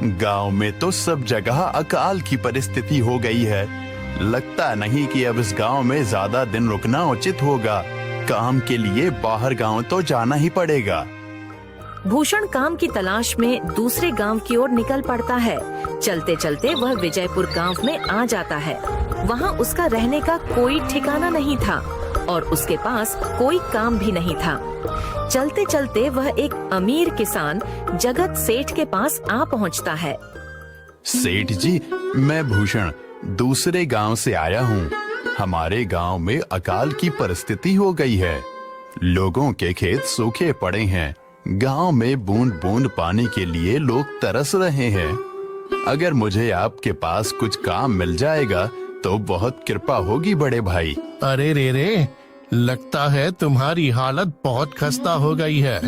गांव में तो सब जगह अकाल की परिस्थिति हो गई है। लगता नहीं कि अब इस गांव में ज्यादा दिन रुकना उचित होगा। काम के लिए बाहर गांव तो जाना ही पड़ेगा। भूषण काम की तलाश में दूसरे गांव की ओर निकल पड़ता है। चलते चलते वह विजयपुर गांव में आ जाता है। वहां उसका रहने का कोई ठिकाना नहीं था और उसके पास कोई काम भी नहीं था। चलते चलते वह एक अमीर किसान जगत सेठ के पास आ पहुंचता है। सेठ जी, मैं भूषण दूसरे गांव से आया हूँ। हमारे गांव में अकाल की परिस्थिति हो गई है। लोगों के खेत सूखे पड़े हैं। गांव में बूंद बूंद पानी के लिए लोग तरस रहे हैं। अगर मुझे आपके पास कुछ काम मिल जाएगा तो बहुत कृपा होगी बड़े भाई। अरे रे, लगता है तुम्हारी हालत बहुत खस्ता हो गई है।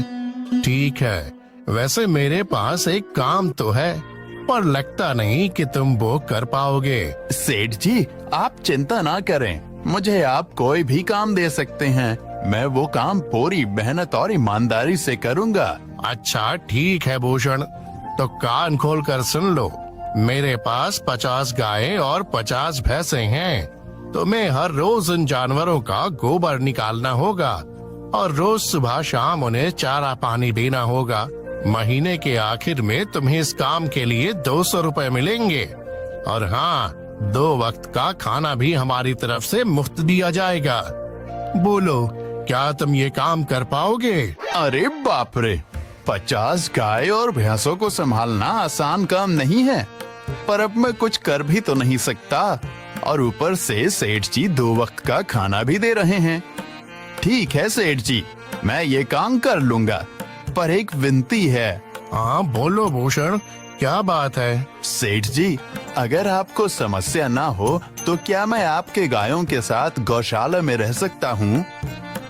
ठीक है, वैसे मेरे पास एक काम तो है, पर लगता नहीं कि तुम वो कर पाओगे। सेठ जी, आप चिंता ना करें। मुझे आप कोई भी काम दे सकते हैं। मैं वो काम पूरी मेहनत और ईमानदारी से करूंगा। अच्छा ठीक है भूषण, तो कान खोल कर सुन लो। मेरे पास 50 गायें और 50 भैंसे हैं। तुम्हें हर रोज उन जानवरों का गोबर निकालना होगा और रोज सुबह शाम उन्हें चारा पानी देना होगा। महीने के आखिर में तुम्हें इस काम के लिए 200 रुपए मिलेंगे। और हाँ, 2 वक्त का खाना भी हमारी तरफ से मुफ्त दिया जाएगा। बोलो, क्या तुम ये काम कर पाओगे? अरे बाप रे, 50 गाय और भैंसों को संभालना आसान काम नहीं है। पर अब मैं कुछ कर भी तो नहीं सकता, और ऊपर से सेठ जी 2 वक्त का खाना भी दे रहे हैं। ठीक है सेठ जी, मैं ये काम कर लूंगा, पर एक विनती है। हाँ बोलो भूषण, क्या बात है? सेठ जी, अगर आपको समस्या ना हो तो क्या मैं आपके गायों के साथ गौशाला में रह सकता हूँ?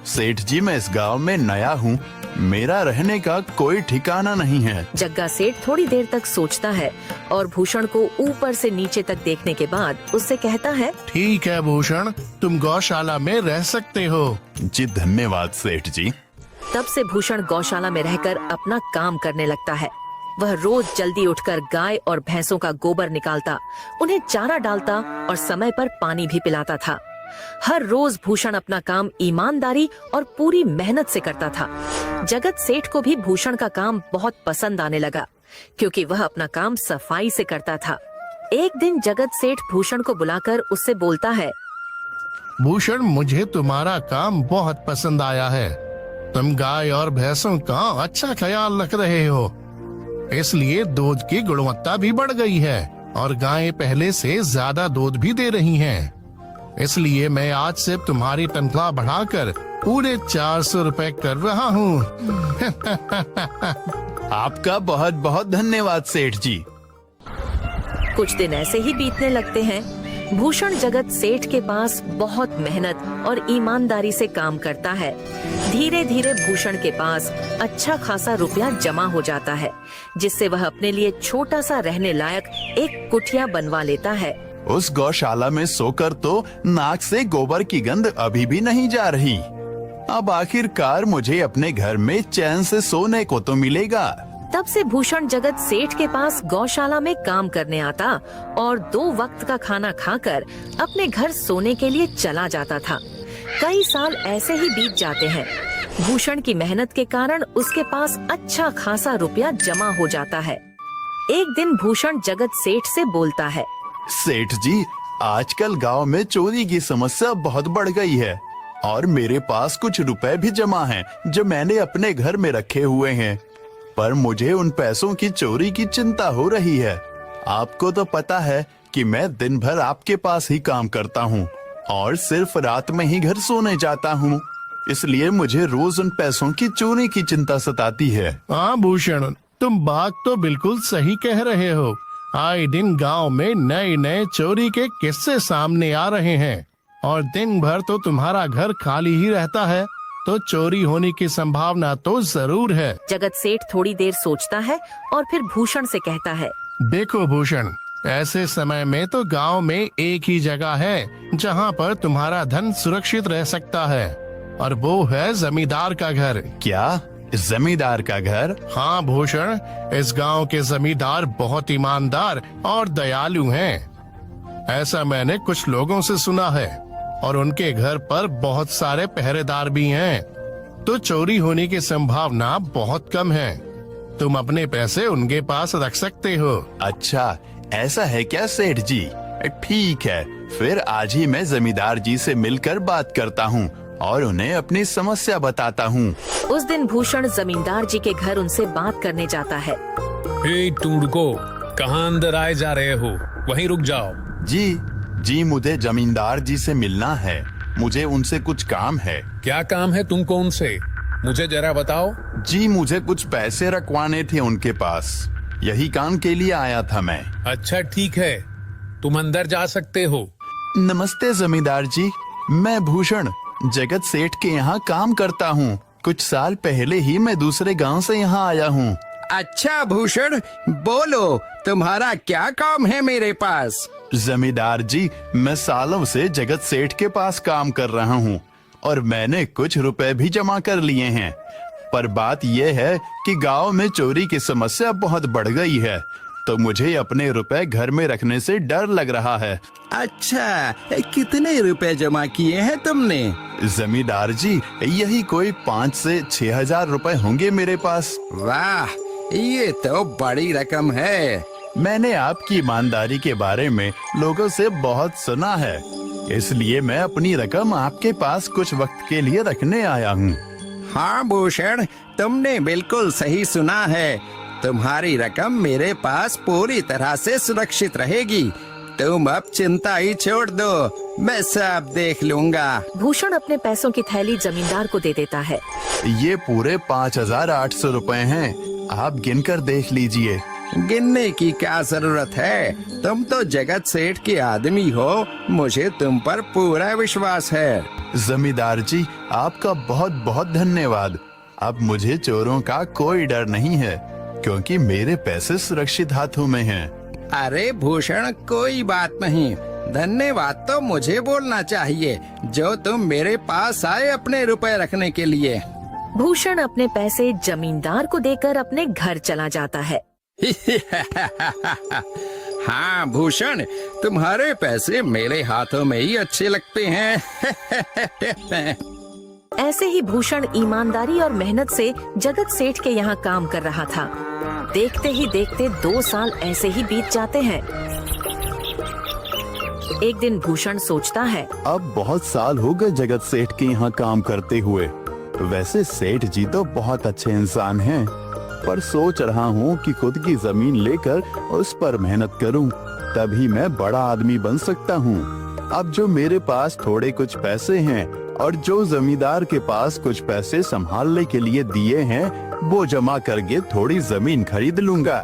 सेठ जी, मैं इस गांव में नया हूँ। मेरा रहने का कोई ठिकाना नहीं है। जग्गा सेठ थोड़ी देर तक सोचता है और भूषण को ऊपर से नीचे तक देखने के बाद उससे कहता है, ठीक है भूषण, तुम गौशाला में रह सकते हो। जी धन्यवाद सेठ जी। तब से भूषण गौशाला में रहकर अपना काम करने लगता है। वह रोज जल्दी उठकर गाय और भैंसों का गोबर निकालता, उन्हें चारा डालता और समय पर पानी भी पिलाता था। हर रोज भूषण अपना काम ईमानदारी और पूरी मेहनत से करता था। जगत सेठ को भी भूषण का काम बहुत पसंद आने लगा, क्योंकि वह अपना काम सफाई से करता था। एक दिन जगत सेठ भूषण को बुलाकर उससे बोलता है, भूषण, मुझे तुम्हारा काम बहुत पसंद आया है। तुम गाय और भैंसों का अच्छा ख्याल रख रहे हो, इसलिए दूध की गुणवत्ता भी बढ़ गई है और गायें पहले से ज्यादा दूध भी दे रही हैं। इसलिए मैं आज से तुम्हारी तनख्वाह बढ़ाकर पूरे 400 रुपए कर रहा हूँ। आपका बहुत बहुत धन्यवाद सेठ जी। कुछ दिन ऐसे ही बीतने लगते हैं। भूषण जगत सेठ के पास बहुत मेहनत और ईमानदारी से काम करता है। धीरे धीरे भूषण के पास अच्छा खासा रुपया जमा हो जाता है, जिससे वह अपने लिए छोटा सा रहने लायक एक कुटिया बनवा लेता है। उस गौशाला में सोकर तो नाक से गोबर की गंध अभी भी नहीं जा रही। अब आखिरकार मुझे अपने घर में चैन से सोने को तो मिलेगा। तब से भूषण जगत सेठ के पास गौशाला में काम करने आता और 2 वक्त का खाना खाकर अपने घर सोने के लिए चला जाता था। कई साल ऐसे ही बीत जाते हैं। भूषण की मेहनत के कारण उसके पास अच्छा खासा रुपया जमा हो जाता है। एक दिन भूषण जगत सेठ से बोलता है, सेठ जी, आजकल गांव में चोरी की समस्या बहुत बढ़ गई है और मेरे पास कुछ रुपए भी जमा हैं जो मैंने अपने घर में रखे हुए हैं, पर मुझे उन पैसों की चोरी की चिंता हो रही है। आपको तो पता है कि मैं दिन भर आपके पास ही काम करता हूँ और सिर्फ रात में ही घर सोने जाता हूँ, इसलिए मुझे रोज उन पैसों की चोरी की चिंता सताती है। हाँ भूषण, तुम बात तो बिल्कुल सही कह रहे हो। आए दिन गांव में नए नए चोरी के किस्से सामने आ रहे हैं और दिन भर तो तुम्हारा घर खाली ही रहता है, तो चोरी होने की संभावना तो जरूर है। जगत सेठ थोड़ी देर सोचता है और फिर भूषण से कहता है, देखो भूषण, ऐसे समय में तो गांव में एक ही जगह है जहां पर तुम्हारा धन सुरक्षित रह सकता है, और वो है जमींदार का घर। क्या जमींदार का घर? हाँ भूषण, इस गांव के जमींदार बहुत ईमानदार और दयालु हैं। ऐसा मैंने कुछ लोगों से सुना है और उनके घर पर बहुत सारे पहरेदार भी हैं, तो चोरी होने की संभावना बहुत कम है। तुम अपने पैसे उनके पास रख सकते हो। अच्छा, ऐसा है क्या सेठ जी? ठीक है, फिर आज ही मैं जमींदार जी से मिलकर बात करता हूँ और उन्हें अपनी समस्या बताता हूँ। उस दिन भूषण जमींदार जी के घर उनसे बात करने जाता है। हे टूडको, कहाँ अंदर आए जा रहे हो? वहीं रुक जाओ। जी, मुझे जमींदार जी से मिलना है। मुझे उनसे कुछ काम है। क्या काम है तुमको उनसे? मुझे जरा बताओ। जी, मुझे कुछ पैसे रखवाने थे उनके पास, यही काम के लिए आया था मैं। अच्छा ठीक है, तुम अंदर जा सकते हो। नमस्ते जमींदार जी, मैं भूषण जगत सेठ के यहाँ काम करता हूँ। कुछ साल पहले ही मैं दूसरे गांव से यहाँ आया हूँ। अच्छा भूषण, बोलो तुम्हारा क्या काम है मेरे पास? जमींदार जी, मैं सालों से जगत सेठ के पास काम कर रहा हूँ और मैंने कुछ रुपए भी जमा कर लिए हैं। पर बात यह है कि गांव में चोरी की समस्या बहुत बढ़ गई है, तो मुझे अपने रुपए घर में रखने से डर लग रहा है। अच्छा, कितने रुपए जमा किए हैं तुमने? जमींदार जी, यही कोई 5 से 6 हजार रुपए होंगे मेरे पास। वाह, ये तो बड़ी रकम है। मैंने आपकी ईमानदारी के बारे में लोगों से बहुत सुना है, इसलिए मैं अपनी रकम आपके पास कुछ वक्त के लिए रखने आया हूँ। हाँ भूषण, तुमने बिल्कुल सही सुना है। तुम्हारी रकम मेरे पास पूरी तरह से सुरक्षित रहेगी। तुम अब चिंता ही छोड़ दो, मैं सब देख लूंगा। भूषण अपने पैसों की थैली जमींदार को दे देता है। ये पूरे 5,800 रुपए हैं, आप गिनकर देख लीजिए। गिनने की क्या जरूरत है? तुम तो जगत सेठ के आदमी हो, मुझे तुम पर पूरा विश्वास है। जमींदार जी, आपका बहुत बहुत धन्यवाद। अब मुझे चोरों का कोई डर नहीं है, क्योंकि मेरे पैसे सुरक्षित हाथों में हैं। अरे भूषण, कोई बात नहीं, धन्यवाद तो मुझे बोलना चाहिए, जो तुम मेरे पास आए अपने रुपए रखने के लिए। भूषण अपने पैसे जमींदार को देकर अपने घर चला जाता है। हाँ भूषण, तुम्हारे पैसे मेरे हाथों में ही अच्छे लगते हैं। ऐसे ही भूषण ईमानदारी और मेहनत से जगत सेठ के यहाँ काम कर रहा था। देखते ही देखते 2 साल ऐसे ही बीत जाते हैं। एक दिन भूषण सोचता है, अब बहुत साल हो गए जगत सेठ के यहाँ काम करते हुए। वैसे सेठ जी तो बहुत अच्छे इंसान हैं, पर सोच रहा हूँ कि खुद की जमीन लेकर उस पर मेहनत करूँ, तभी मैं बड़ा आदमी बन सकता हूँ। अब जो मेरे पास थोड़े कुछ पैसे हैं और जो जमींदार के पास कुछ पैसे संभालने के लिए दिए हैं, वो जमा करके थोड़ी जमीन खरीद लूंगा।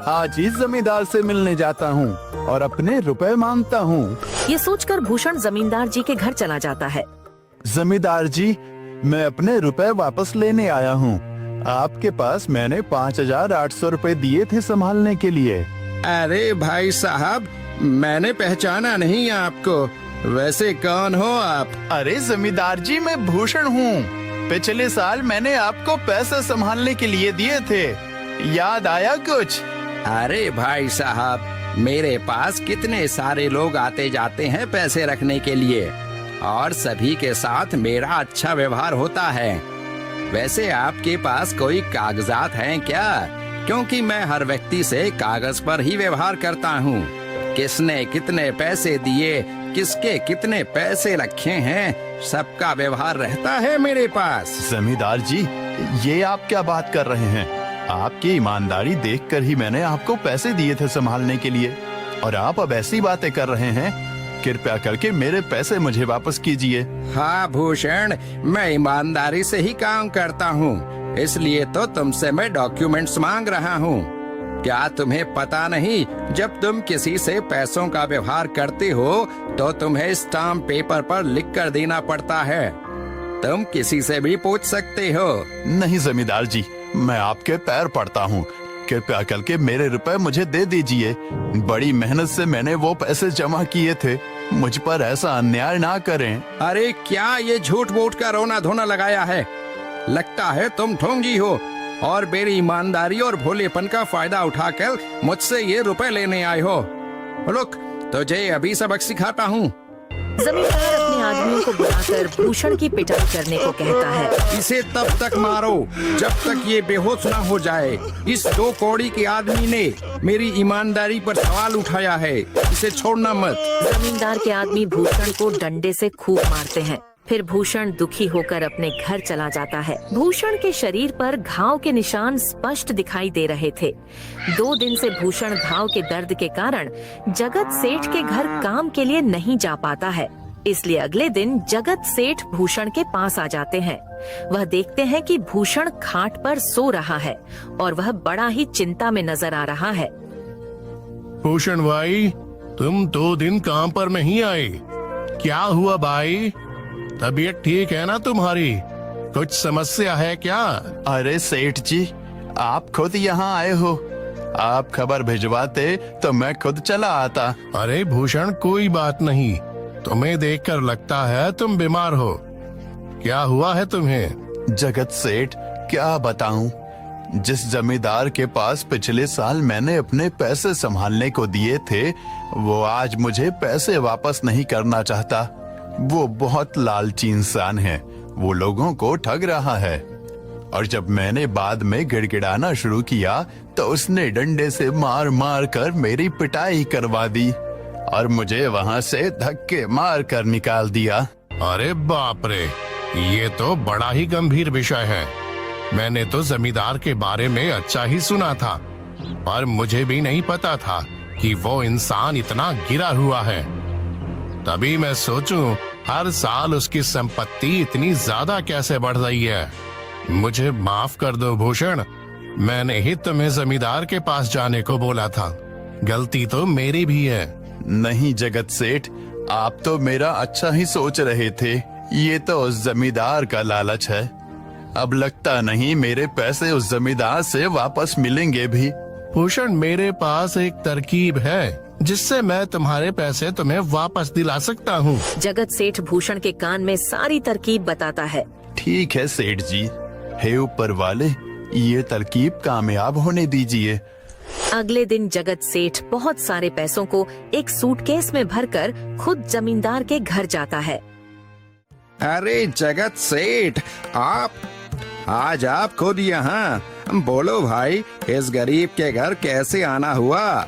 आज ही जमींदार से मिलने जाता हूँ और अपने रुपए मांगता हूँ। ये सोचकर भूषण जमींदार जी के घर चला जाता है। जमींदार जी, मैं अपने रुपए वापस लेने आया हूँ। आपके पास मैंने 5,800 रुपए दिए थे संभालने के लिए। अरे भाई साहब, मैंने पहचाना नहीं आपको। वैसे कौन हो आप? अरे जमींदार जी, मैं भूषण हूँ। पिछले साल मैंने आपको पैसे संभालने के लिए दिए थे, याद आया कुछ? अरे भाई साहब, मेरे पास कितने सारे लोग आते जाते हैं पैसे रखने के लिए, और सभी के साथ मेरा अच्छा व्यवहार होता है। वैसे आपके पास कोई कागजात हैं क्या? क्योंकि मैं हर व्यक्ति से कागज पर ही व्यवहार करता हूँ। किसने कितने पैसे दिए, किसके कितने पैसे रखे हैं, सबका व्यवहार रहता है मेरे पास। जमींदार जी, ये आप क्या बात कर रहे हैं? आपकी ईमानदारी देखकर ही मैंने आपको पैसे दिए थे संभालने के लिए, और आप अब ऐसी बातें कर रहे हैं। कृपया करके मेरे पैसे मुझे वापस कीजिए। हाँ भूषण, मैं ईमानदारी से ही काम करता हूँ, इसलिए तो तुमसे मैं डॉक्यूमेंट्स मांग रहा हूँ। क्या तुम्हें पता नहीं, जब तुम किसी से पैसों का व्यवहार करते हो तो तुम्हें स्टाम्प पेपर पर लिख कर देना पड़ता है। तुम किसी से भी पूछ सकते हो। नहीं जमींदार जी, मैं आपके पैर पड़ता हूँ, कृपया करके मेरे रुपए मुझे दे दीजिए। बड़ी मेहनत से मैंने वो पैसे जमा किए थे, मुझ पर ऐसा अन्याय ना करें। अरे क्या ये झूठ मूठ का रोना धोना लगाया है? लगता है तुम ढोंगी हो और मेरी ईमानदारी और भोलेपन का फायदा उठाकर मुझसे ये रुपए लेने आए हो। रुक, तुझे अभी सबक सिखाता हूँ। जमींदार अपने आदमियों को बुलाकर भूषण की पिटाई करने को कहता है। इसे तब तक मारो जब तक ये बेहोश ना हो जाए। इस 2 कौड़ी के आदमी ने मेरी ईमानदारी पर सवाल उठाया है, इसे छोड़ना मत। जमींदार के आदमी भूषण को डंडे से खूब मारते हैं। फिर भूषण दुखी होकर अपने घर चला जाता है। भूषण के शरीर पर घाव के निशान स्पष्ट दिखाई दे रहे थे। 2 दिन से भूषण घाव के दर्द के कारण जगत सेठ के घर काम के लिए नहीं जा पाता है। इसलिए अगले दिन जगत सेठ भूषण के पास आ जाते हैं। वह देखते हैं कि भूषण खाट पर सो रहा है और वह बड़ा ही चिंता में नजर आ रहा है। भूषण भाई, तुम 2 दिन काम पर नहीं आए, क्या हुआ भाई? तबीयत ठीक है ना तुम्हारी? कुछ समस्या है क्या? अरे सेठ जी, आप खुद यहाँ आए हो। आप खबर भिजवाते तो मैं खुद चला आता। अरे भूषण, कोई बात नहीं, तुम्हें देखकर लगता है तुम बीमार हो। क्या हुआ है तुम्हें? जगत सेठ, क्या बताऊं, जिस जमींदार के पास पिछले साल मैंने अपने पैसे संभालने को दिए थे, वो आज मुझे पैसे वापस नहीं करना चाहता। वो बहुत लालची इंसान है, वो लोगों को ठग रहा है। और जब मैंने बाद में गिड़गिड़ाना शुरू किया तो उसने डंडे से मार मार कर मेरी पिटाई करवा दी और मुझे वहां से धक्के मार कर निकाल दिया। अरे बाप रे, ये तो बड़ा ही गंभीर विषय है। मैंने तो जमींदार के बारे में अच्छा ही सुना था, पर मुझे भी नहीं पता था कि वो इंसान इतना गिरा हुआ है। तभी मैं सोचूं, हर साल उसकी संपत्ति इतनी ज्यादा कैसे बढ़ रही है। मुझे माफ कर दो भूषण, मैंने ही तुम्हें जमींदार के पास जाने को बोला था। गलती तो मेरी भी है। नहीं जगत सेठ, आप तो मेरा अच्छा ही सोच रहे थे। ये तो उस जमींदार का लालच है। अब लगता नहीं मेरे पैसे उस जमींदार से वापस मिलेंगे भी। भूषण, मेरे पास एक तरकीब है जिससे मैं तुम्हारे पैसे तुम्हें वापस दिला सकता हूँ। जगत सेठ भूषण के कान में सारी तरकीब बताता है। ठीक है सेठ जी, हे ऊपर वाले, ये तरकीब कामयाब होने दीजिए। अगले दिन जगत सेठ बहुत सारे पैसों को एक सूटकेस में भरकर खुद जमींदार के घर जाता है। अरे जगत सेठ, आज आप खुद यहाँ? बोलो भाई, इस गरीब के घर कैसे आना हुआ?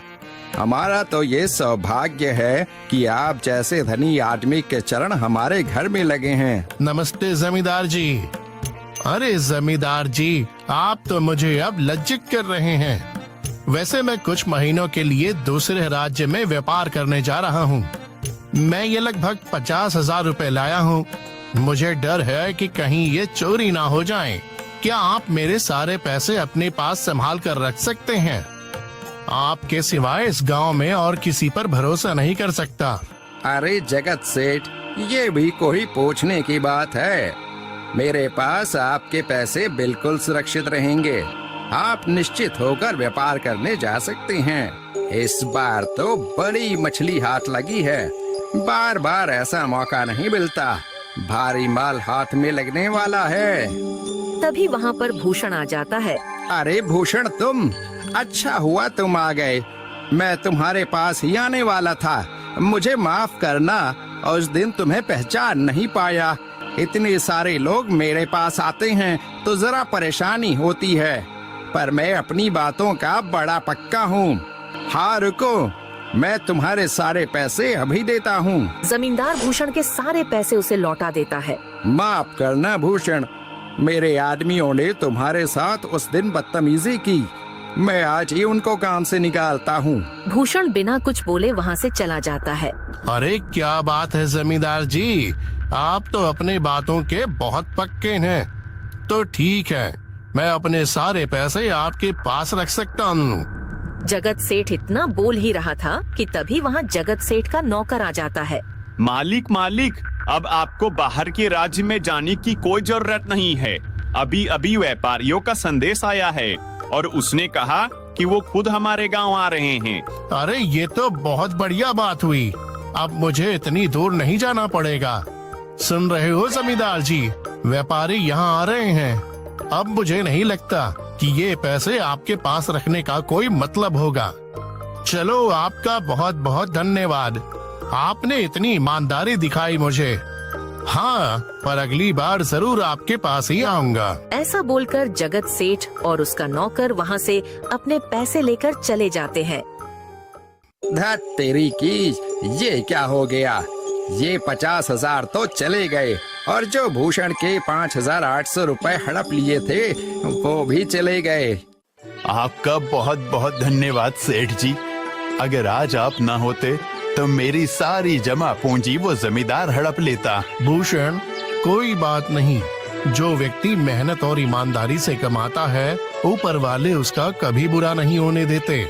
हमारा तो ये सौभाग्य है कि आप जैसे धनी आदमी के चरण हमारे घर में लगे हैं। नमस्ते जमींदार जी। अरे जमींदार जी, आप तो मुझे अब लज्जित कर रहे हैं। वैसे मैं कुछ महीनों के लिए दूसरे राज्य में व्यापार करने जा रहा हूँ। मैं ये लगभग 50,000 रुपए लाया हूँ। मुझे डर है कि कहीं ये चोरी ना हो जाए। क्या आप मेरे सारे पैसे अपने पास संभाल कर रख सकते हैं? आपके सिवाय इस गांव में और किसी पर भरोसा नहीं कर सकता। अरे जगत सेठ, ये भी कोई पूछने की बात है? मेरे पास आपके पैसे बिल्कुल सुरक्षित रहेंगे। आप निश्चित होकर व्यापार करने जा सकते हैं। इस बार तो बड़ी मछली हाथ लगी है। बार बार ऐसा मौका नहीं मिलता। भारी माल हाथ में लगने वाला है। तभी वहाँ पर भूषण आ जाता है। अरे भूषण, तुम? अच्छा हुआ तुम आ गए। मैं तुम्हारे पास ही आने वाला था। मुझे माफ करना, उस दिन तुम्हें पहचान नहीं पाया। इतने सारे लोग मेरे पास आते हैं तो जरा परेशानी होती है, पर मैं अपनी बातों का बड़ा पक्का हूँ। हाँ रुको, मैं तुम्हारे सारे पैसे अभी देता हूँ। जमींदार भूषण के सारे पैसे उसे लौटा देता है। माफ करना भूषण, मेरे आदमियों ने तुम्हारे साथ उस दिन बदतमीजी की। मैं आज ही उनको काम से निकालता हूँ। भूषण बिना कुछ बोले वहाँ से चला जाता है। अरे क्या बात है जमींदार जी, आप तो अपने बातों के बहुत पक्के हैं। तो ठीक है, मैं अपने सारे पैसे आपके पास रख सकता हूँ। जगत सेठ इतना बोल ही रहा था कि तभी वहाँ जगत सेठ का नौकर आ जाता है। मालिक, अब आपको बाहर के राज्य में जाने की कोई जरूरत नहीं है। अभी अभी व्यापारियों का संदेश आया है और उसने कहा कि वो खुद हमारे गांव आ रहे हैं। अरे ये तो बहुत बढ़िया बात हुई। अब मुझे इतनी दूर नहीं जाना पड़ेगा। सुन रहे हो जमींदार जी, व्यापारी यहाँ आ रहे हैं। अब मुझे नहीं लगता कि ये पैसे आपके पास रखने का कोई मतलब होगा। चलो, आपका बहुत बहुत धन्यवाद। आपने इतनी ईमानदारी दिखाई मुझे। हाँ, पर अगली बार जरूर आपके पास ही आऊंगा। ऐसा बोलकर जगत सेठ और उसका नौकर वहाँ से अपने पैसे लेकर चले जाते हैं। धत तेरी की, ये क्या हो गया? ये 50,000 तो चले गए और जो भूषण के 5,800 रुपए हड़प लिए थे वो भी चले गए। आपका बहुत बहुत धन्यवाद सेठ जी। अगर आज आप ना होते तो मेरी सारी जमा पूंजी वो जमींदार हड़प लेता। भूषण, कोई बात नहीं। जो व्यक्ति मेहनत और ईमानदारी से कमाता है, ऊपर वाले उसका कभी बुरा नहीं होने देते।